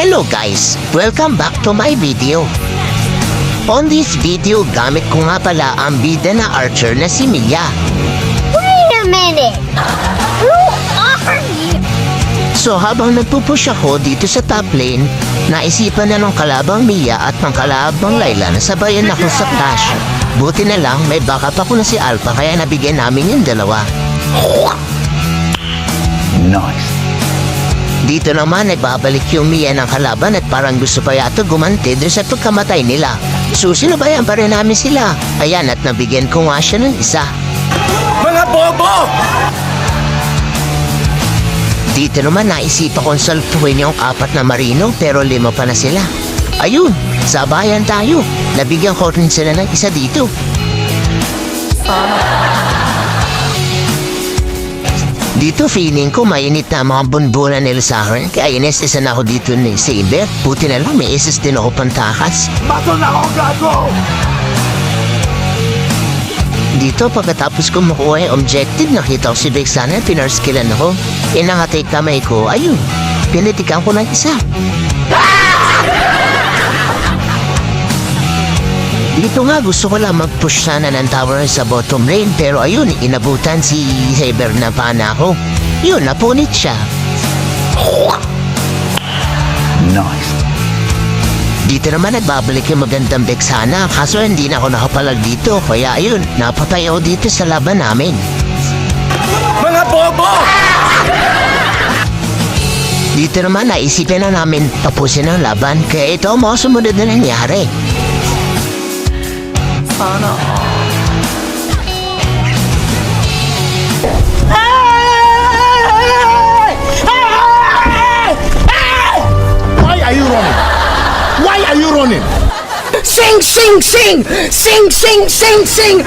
Hello guys! Welcome back to my video. On this video, gamit ko nga pala ang bida na archer na si Mia. Wait a minute! Who are you? So habang nagpupush ako dito sa top lane, naisipan na ng kalabang Mia at ng kalabang Layla na sabayan ako sa clash. Buti na lang may backup ako na si Alpha kaya nabigyan namin yung dalawa. Nice. Dito naman nagbabalik yung Mia ng kalaban at parang gusto pa yata gumanti doon sa pagkamatay nila. So sinabayan pa rin namin sila. Ayan at nabigyan ko nga siya ng isa. Mga bobo! Dito naman naisipan kong salpuin yung 4 na marino pero 5 pa na sila. Ayun, sabayan tayo. Nabigyan ko rin sila ng isa dito. Dito feeling ko mainit na mga bunbunan nila sa akin. Kaya inis-isa na ako dito ni Saber. Puti na lang may isis din ako pantakas. Bato na ako, gago! Dito pagkatapos ko makuha yung objective, nakita ko si Vexana, pinarskillan ako. Inangatay kamay ko, ayun, pinitikan ko ng isa. Dito nga gusto ko lang mag-push sana ng tower sa bottom lane, pero ayun, inabutan si Saber na pana ko. Yun, napunit siya. Nice. Dito naman nagbabalik yung magandang Vexana, kaso hindi na ako nakapalag dito, kaya ayun, napatay ako dito sa laban namin. Mga bobo! Dito naman naisipin na namin tapusin ang laban, kaya ito mga sumunod na nangyari. Why are you running? Why are you running? Sing, sing, sing! Sing, sing, sing, sing!